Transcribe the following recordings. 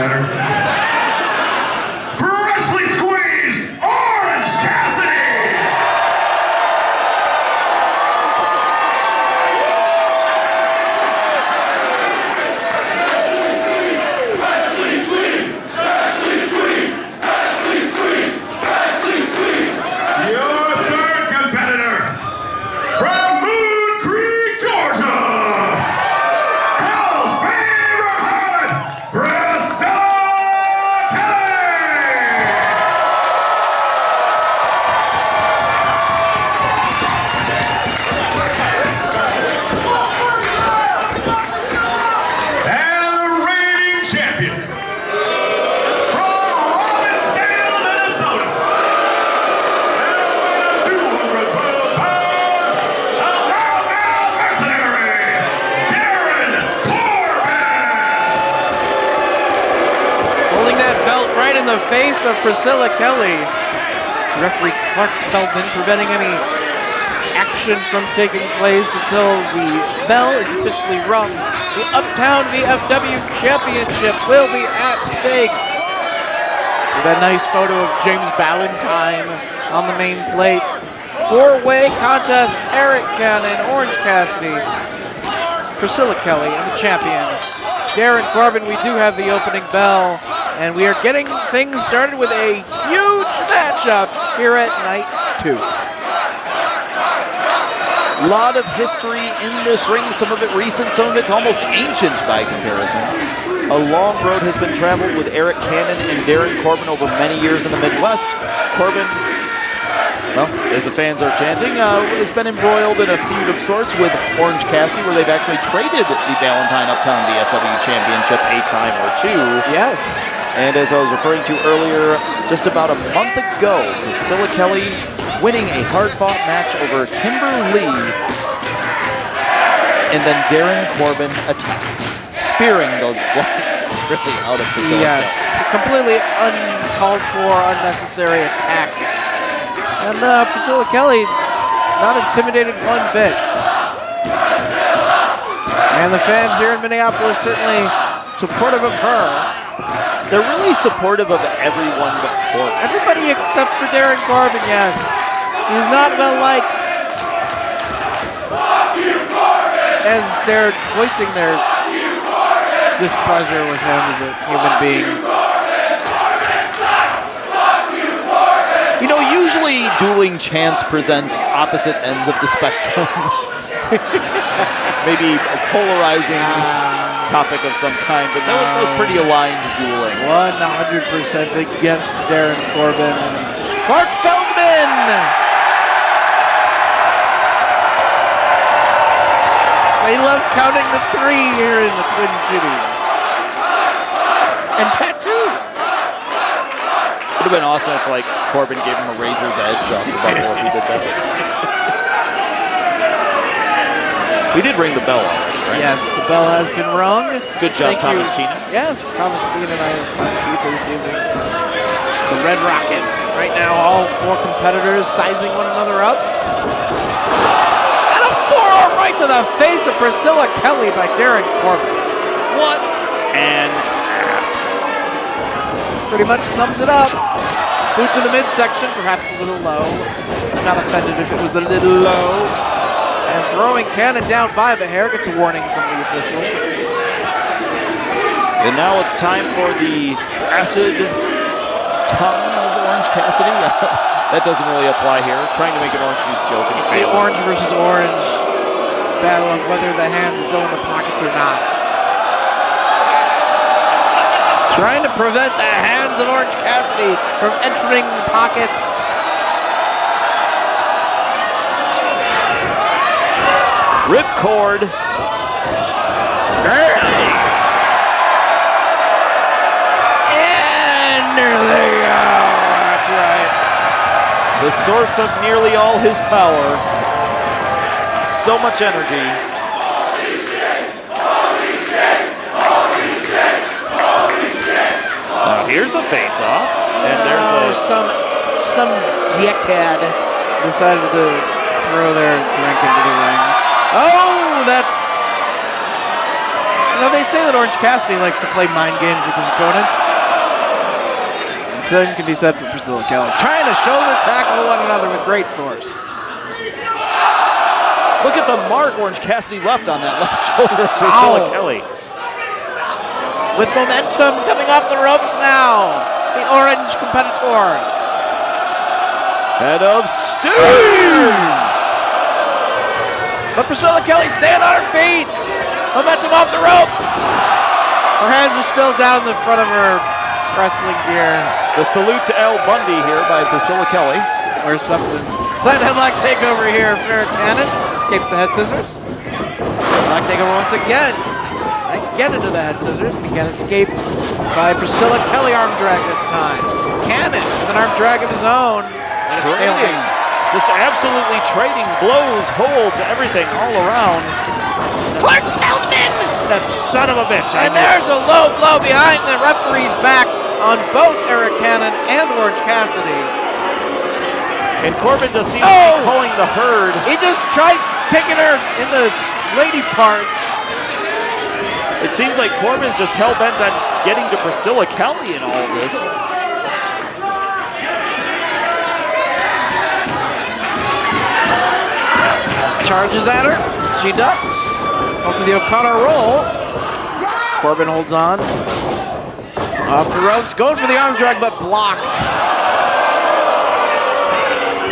matter. Freshly squeezed Orange Cassidy! Your third competitor from Moon Creek, Georgia, Hell's favorite, Priscilla Kelly! And the reigning champion from Robbinsdale, Minnesota, and a weight of 212 pounds, a loudmouth mercenary, Darin Corbin! Holding that belt right in the face of Priscilla Kelly. Referee Clark Feldman preventing any action from taking place until the bell is officially rung. The Uptown VFW Championship will be at stake. With that nice photo of James Ballantyne on the main plate. Four-way contest, Arik and Orange Cassidy, Priscilla Kelly, and the champion, Darin Corbin. We do have the opening bell, and we are getting things started with a huge matchup here at night 2. A lot of history in this ring, some of it recent, some of it almost ancient by comparison. A long road has been traveled with Arik Cannon and Darin Corbin over many years in the Midwest. Corbin, well, as the fans are chanting, has been embroiled in a feud of sorts with Orange Cassidy, where they've actually traded the Ballantyne Uptown VFW Championship a time or two. Yes. And as I was referring to earlier, just about a month ago, Priscilla Kelly winning a hard-fought match over Kimberly. And then Darin Corbin attacks, spearing the life really out of Priscilla Kelly. Yes, completely uncalled for, unnecessary attack. And Priscilla Kelly not intimidated one bit. And the fans here in Minneapolis certainly supportive of her. They're really supportive of everyone but Corbin. Everybody except for Darin Corbin, yes. He's not well liked. As they're voicing their displeasure with him as a human being. You know, usually dueling chants present opposite ends of the spectrum. Maybe a polarizing topic of some kind, but that was pretty aligned dueling. 100% against Darin Corbin and Clark Feldman. They love counting the 3 here in the Twin Cities. And tattoos. Would have been awesome if, like, Corbin gave him a razor's edge off the bubble if he did that. We did ring the bell already, right? Yes, the bell has been rung. Good job, Thank Thomas you. Keenan. Yes, Thomas Keenan and I have talked to people this evening. The Red Rocket. Right now, all 4 competitors sizing one another up. And a forearm right to the face of Priscilla Kelly by Darin Corbin. What an ass. Pretty much sums it up. Boot to the midsection, perhaps a little low. I'm not offended if it was a little low. And throwing Cannon down by the hair, gets a warning from the official. And now it's time for the acid tongue of Orange Cassidy. That doesn't really apply here. Trying to make an orange juice joke. It's the orange versus orange battle of whether the hands go in the pockets or not. Trying to prevent the hands of Orange Cassidy from entering the pockets. Ripcord. And there they go. That's right. The source of nearly all his power. So much energy. Holy shit! Holy shit! Holy shit! Holy shit! Now here's a face-off. And there's some dickhead decided to throw their drink into the ring. Oh, that's You know, they say that Orange Cassidy likes to play mind games with his opponents. The same can be said for Priscilla Kelly. Trying to shoulder tackle one another with great force. Look at the mark Orange Cassidy left on that left shoulder of Priscilla Kelly. With momentum coming off the ropes now, the orange competitor. Head of steam! But Priscilla Kelly staying on her feet. Momentum off the ropes. Her hands are still down the front of her wrestling gear. The salute to Al Bundy here by Priscilla Kelly. Or something. Side headlock takeover here from Arik Cannon. Escapes the head scissors. Headlock takeover once again. Again into the head scissors. And again escaped by Priscilla Kelly. Arm drag this time. Cannon with an arm drag of his own. And a Trading. Just absolutely trading blows, holds, everything all around. Clark Feldman! That son of a bitch. And there's a low blow behind the referee's back on both Arik Cannon and Orange Cassidy. And Corbin just seems to be calling the herd. He just tried kicking her in the lady parts. It seems like Corbin's just hell-bent on getting to Priscilla Kelly in all of this. Charges at her. She ducks. Off of the O'Connor roll. Corbin holds on. Off the ropes. Going for the arm drag, but blocked.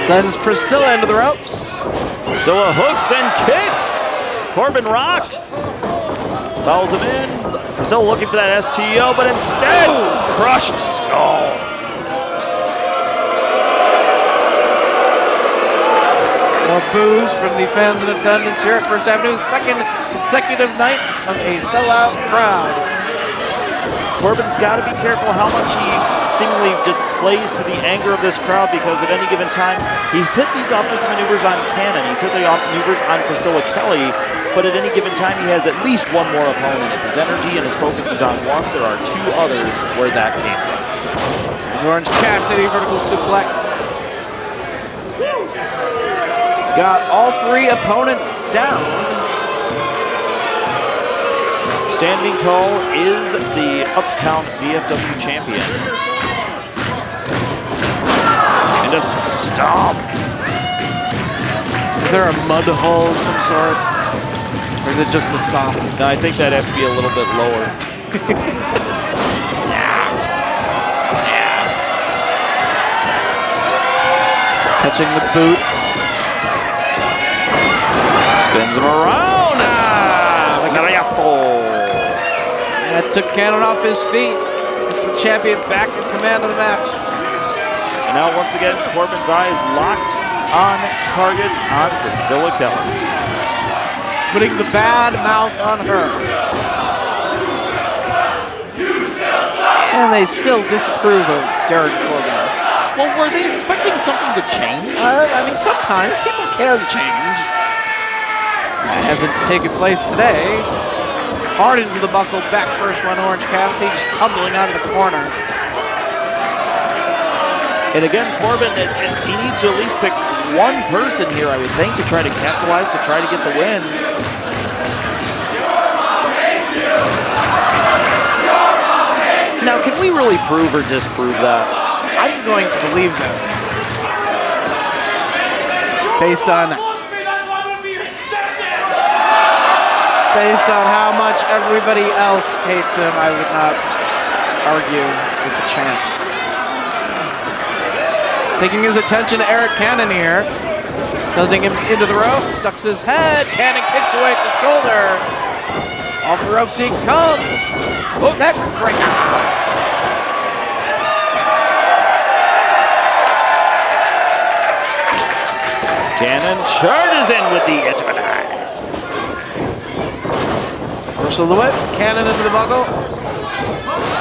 Sends Priscilla into the ropes. Priscilla hooks and kicks. Corbin rocked. Follows him in. Priscilla looking for that STO, but instead, crushed skull. More boos from the fans in attendance here at First Avenue's second consecutive night of a sellout crowd. Corbin's got to be careful how much he seemingly just plays to the anger of this crowd, because at any given time, he's hit these offensive maneuvers on Cannon, he's hit the maneuvers on Priscilla Kelly, but at any given time, he has at least one more opponent. If his energy and his focus is on one, there are two others where that came from. There's Orange Cassidy, vertical suplex. It's got all three opponents down. Standing tall is the Uptown VFW champion. And just stomp. Is there a mud hole of some sort? Or is it just a stomp? No, I think that'd have to be a little bit lower. Catching the boot. Spins him around. That took Cannon off his feet. It's the champion back in command of the match. And now once again, Corbin's eyes locked on target on Priscilla Kelly. Putting the bad mouth on her. And they still disapprove of Darin Corbin. Well, were they expecting something to change? I mean, sometimes people can change. That hasn't taken place today. Hard into the buckle, back first one, Orange Cassidy just tumbling out of the corner. And again, Corbin, he needs to at least pick one person here, I would think, to try to capitalize, to try to get the win. Now, can we really prove or disprove that? I'm going to believe them. Based on how much everybody else hates him, I would not argue with the chant. Taking his attention to Arik Cannon here. Sending him into the ropes, ducks his head. Cannon kicks away at the shoulder. Off the ropes he comes. Neck breaker. Cannon charges in with the edge of a knife. Reversal of the whip, Cannon into the buckle.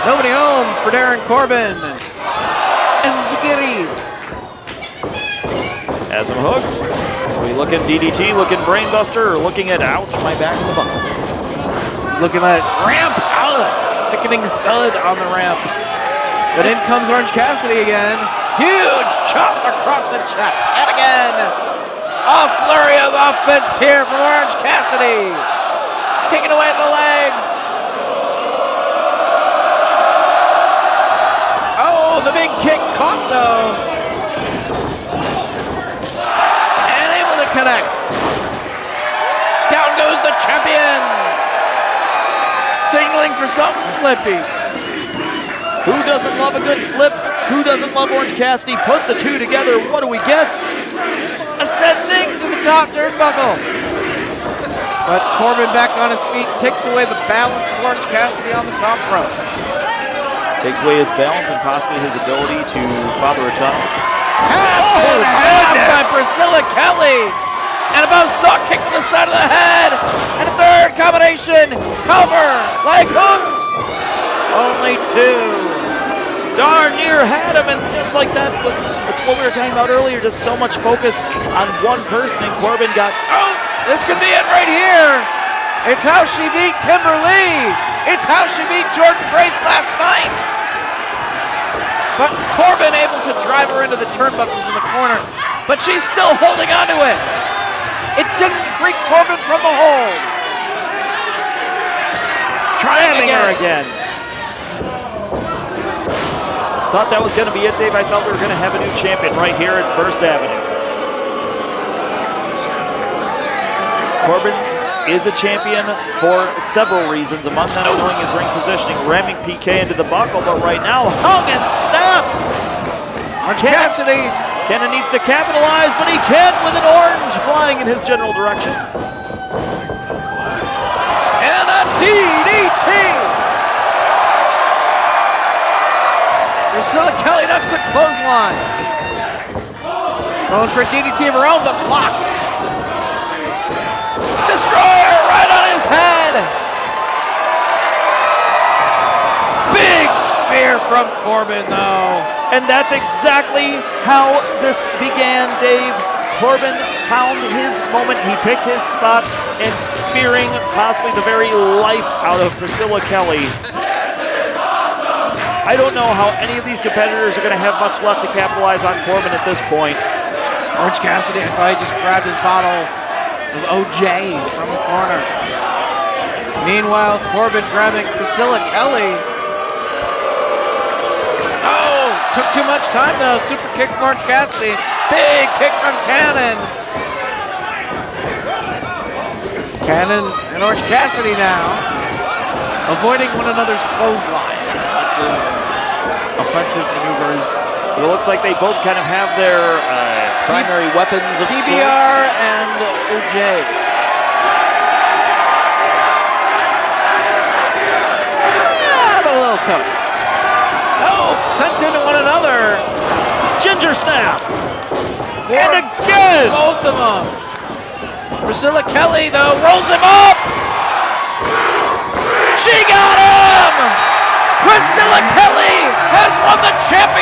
Nobody home for Darin Corbin. And Zagiri. Has him hooked. Are we looking DDT, looking brainbuster, or looking at ouch, my back in the buckle? Looking at ramp. Sickening thud on the ramp. But in comes Orange Cassidy again. Huge chop across the chest. And again, a flurry of offense here from Orange Cassidy. Kicking away at the legs. Oh, the big kick caught though. And able to connect. Down goes the champion. Signaling for something flippy. Who doesn't love a good flip? Who doesn't love Orange Cassidy? Put the two together. What do we get? Ascending to the top turnbuckle. But Corbin back on his feet takes away the balance of Orange Cassidy on the top rope. Takes away his balance and possibly his ability to father a child. Half by Priscilla Kelly. And a buzzsaw kick to the side of the head. And a third combination. Cover. Leg hooks. Only two. Darn near had him, and just like that, that's what we were talking about earlier, just so much focus on one person, and Corbin got... Oh, this could be it right here. It's how she beat Kimberly. It's how she beat Jordan Grace last night. But Corbin able to drive her into the turnbuckles in the corner, but she's still holding on to it. It didn't free Corbin from the hold. Trying her again. Thought that was going to be it, Dave. I thought we were going to have a new champion right here at First Avenue. Corbin is a champion for several reasons, among them knowing his ring positioning, ramming PK into the buckle, but right now, hung and snapped! Cassidy. Cannon needs to capitalize, but he can't with an orange flying in his general direction. And a DDT! Priscilla Kelly ducks a clothesline. Going for a DDT of her own, but blocked. Destroyer right on his head. Big spear from Corbin, though. And that's exactly how this began, Dave. Corbin found his moment. He picked his spot and spearing possibly the very life out of Priscilla Kelly. I don't know how any of these competitors are going to have much left to capitalize on Corbin at this point. Orange Cassidy, I saw he just grabbed his bottle of OJ from the corner. Meanwhile, Corbin grabbing Priscilla Kelly. Oh, took too much time though. Super kick from Orange Cassidy. Big kick from Cannon. Cannon and Orange Cassidy now avoiding one another's clotheslines. Offensive maneuvers. It looks like they both kind of have their primary weapons of PBR sorts. and OJ. Yeah, but a little toast. Oh, sent into one another. Ginger snap. And again. Both of them. Priscilla Kelly, though, rolls him up. She got him. Priscilla Kelly has won the championship.